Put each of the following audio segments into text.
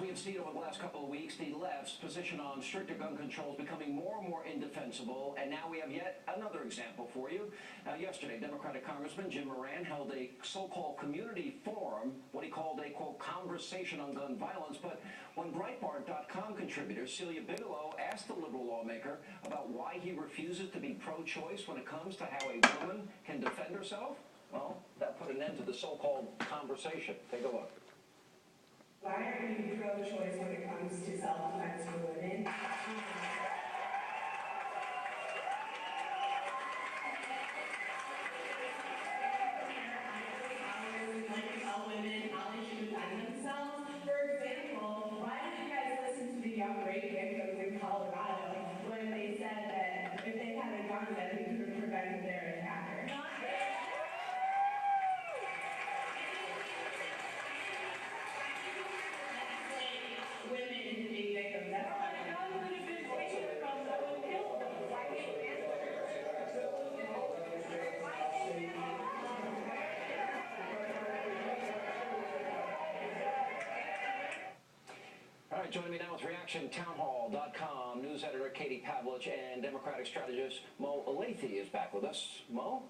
we have seen over the last couple of weeks, the left's position on stricter gun control is becoming more and more indefensible, and now we have yet another example for you. Yesterday, Democratic Congressman Jim Moran held a so-called community forum, what he called a, quote, conversation on gun violence, but when Breitbart.com contributor Celia Bigelow asked the liberal lawmaker about why he refuses to be pro-choice when it comes to how a woman can defend herself, well, that put an end to the so-called conversation. Take a look. Why are you pro-choice when it comes to self-defense for women? I like to tell women how they should defend themselves. For example, why did you guys listen to the young rape victims in Colorado when they said that if they had a gun that they could have prevented their attacker? All right, joining me now with Reaction Townhall.com news editor Katie Pavlich and Democratic strategist Mo Elathi is back with us. Mo,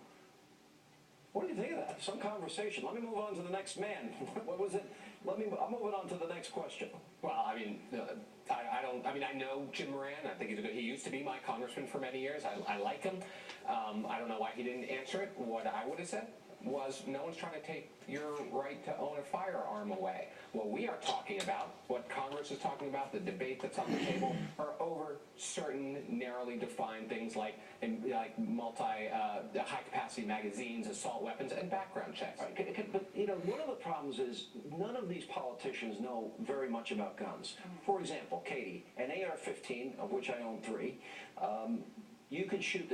what do you think of that? Some conversation. Let me move on to the next man. What was it? I'm moving on to the next question. Well, I mean, I know Jim Moran. I think he's a good. He used to be my congressman for many years. I like him. I don't know why he didn't answer it. What I would have said was, no one's trying to take your right to own a firearm away. What we are talking about, what Congress is talking about, the debate that's on the table, are over certain narrowly defined things like high-capacity magazines, assault weapons, and background checks. Right. But, you know, one of the problems is none of these politicians know very much about guns. For example, Katie, an AR-15, of which I own 3, you can shoot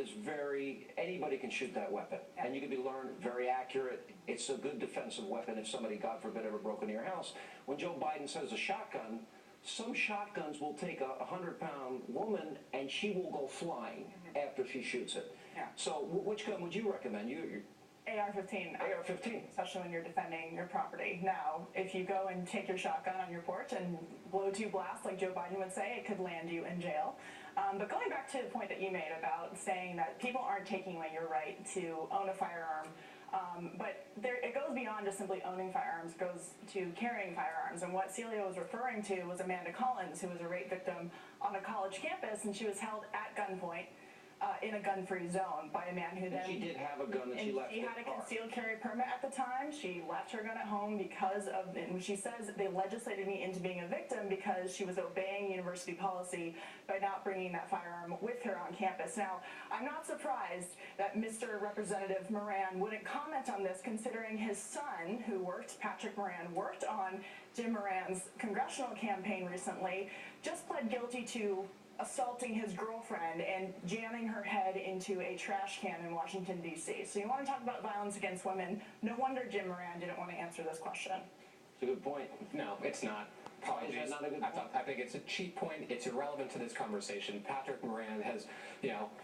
anybody can shoot that weapon. And you can be learned very accurate. It's a good defensive weapon if somebody, God forbid, ever broke into your house. When Joe Biden says a shotgun, some shotguns will take a 100-pound woman and she will go flying after she shoots it. Yeah. So which gun would you recommend? AR-15. AR-15. Especially when you're defending your property. Now, if you go and take your shotgun on your porch and blow 2 blasts, like Joe Biden would say, it could land you in jail. But going back to the point that you made about saying that people aren't taking away your right to own a firearm, but it goes beyond just simply owning firearms. It goes to carrying firearms. And what Celia was referring to was Amanda Collins, who was a rape victim on a college campus, and she was held at gunpoint in a gun-free zone by a man who then... She did have a gun that she left in the car. She had a concealed carry permit at the time. She left her gun at home because of... And she says they legislated me into being a victim because she was obeying university policy by not bringing that firearm with her on campus. Now, I'm not surprised that Mr. Representative Moran wouldn't comment on this, considering his son, Patrick Moran, worked on Jim Moran's congressional campaign recently, just pled guilty to assaulting his girlfriend and jamming her head into a trash can in Washington, D.C. So you want to talk about violence against women? No wonder Jim Moran didn't want to answer this question. It's a good point. No, it's not. Apologies. Is that not a good point? I think it's a cheap point. It's irrelevant to this conversation. Patrick Moran has,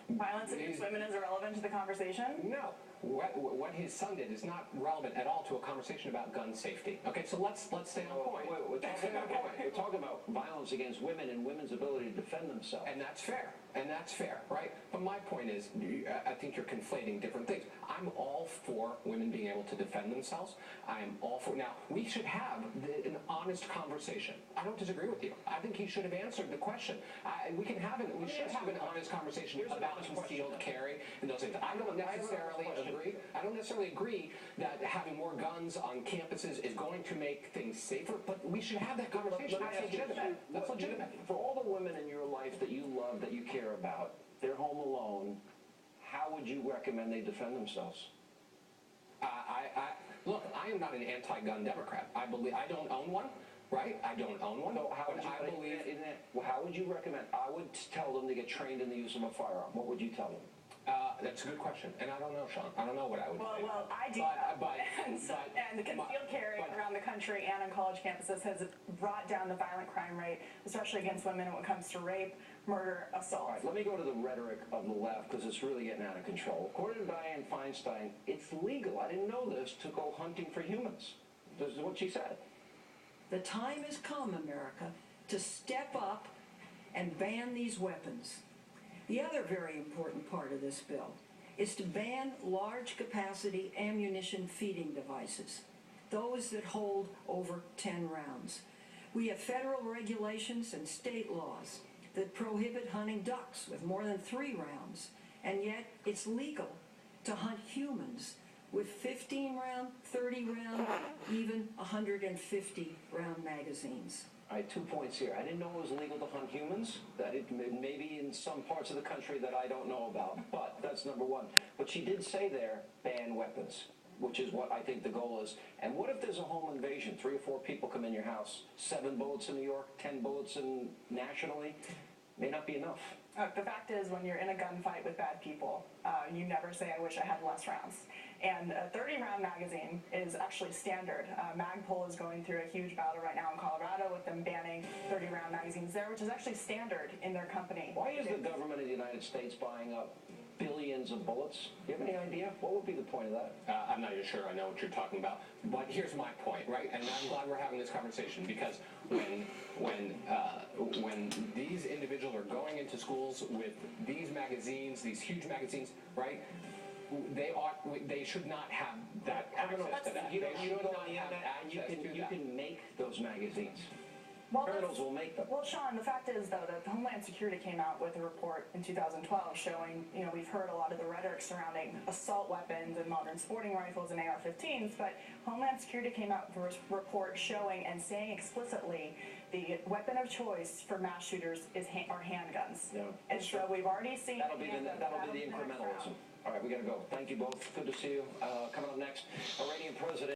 Violence against women is irrelevant to the conversation? No. What his son did is not relevant at all to a conversation about gun safety. Okay, so let's stay on point. We're talking about violence against women and women's ability to defend themselves. And that's fair. And that's fair, right? But my point is, I think you're conflating different things. I'm all for women being able to defend themselves. I'm all for... Now, we should have an honest conversation. I don't disagree with you. I think he should have answered the question. We should have an honest conversation about concealed carry and those things. I don't necessarily agree that having more guns on campuses is going to make things safer, but we should have that conversation. That's legitimate. For all the women in your life that you love, that you care about, they're home alone, how would you recommend they defend themselves? Look, I am not an anti-gun Democrat. I don't own one, right? I don't own one. So how would you recommend? I would tell them to get trained in the use of a firearm. What would you tell them? That's a good question, and I don't know, Sean. I don't know what I would say. Well, I do and the concealed carry around the country and on college campuses has brought down the violent crime rate, especially against women when it comes to rape, murder, assault. All right, let me go to the rhetoric of the left, because it's really getting out of control. According to Dianne Feinstein, it's legal, I didn't know this, to go hunting for humans. This is what she said. The time has come, America, to step up and ban these weapons. The other very important part of this bill is to ban large-capacity ammunition feeding devices, those that hold over 10 rounds. We have federal regulations and state laws that prohibit hunting ducks with more than 3 rounds, and yet it's legal to hunt humans with 15-round, 30-round, even 150-round magazines. All right, 2 points here. I didn't know it was legal to hunt humans. That it maybe in some parts of the country that I don't know about, but that's number one. But she did say there, ban weapons, which is what I think the goal is. And what if there's a home invasion? 3 or 4 people come in your house, 7 bullets in New York, 10 bullets nationally? May not be enough. The fact is, when you're in a gunfight with bad people, you never say, I wish I had less rounds. And a 30-round magazine is actually standard. Magpul is going through a huge battle right now in Colorado with them banning 30-round magazines there, which is actually standard in their company. Why is the government of the United States buying up billions of bullets? Do you have any idea? What would be the point of that? I'm not even sure I know what you're talking about. But here's my point, right? And I'm glad we're having this conversation, because when these individuals are going into schools with these magazines, these huge magazines, right? They should not have that access to that. You They don't should go not on the have internet and access to you that. can make those magazines. Well, Criminals will make them. Well, Sean, the fact is, though, that Homeland Security came out with a report in 2012 showing, we've heard a lot of the rhetoric surrounding assault weapons and modern sporting rifles and AR-15s, but Homeland Security came out with a report showing and saying explicitly the weapon of choice for mass shooters are handguns. Yeah, And so we've already seen... That'll be the incrementalism. All right, we got to go. Thank you both. Good to see you. Coming up next, Iranian President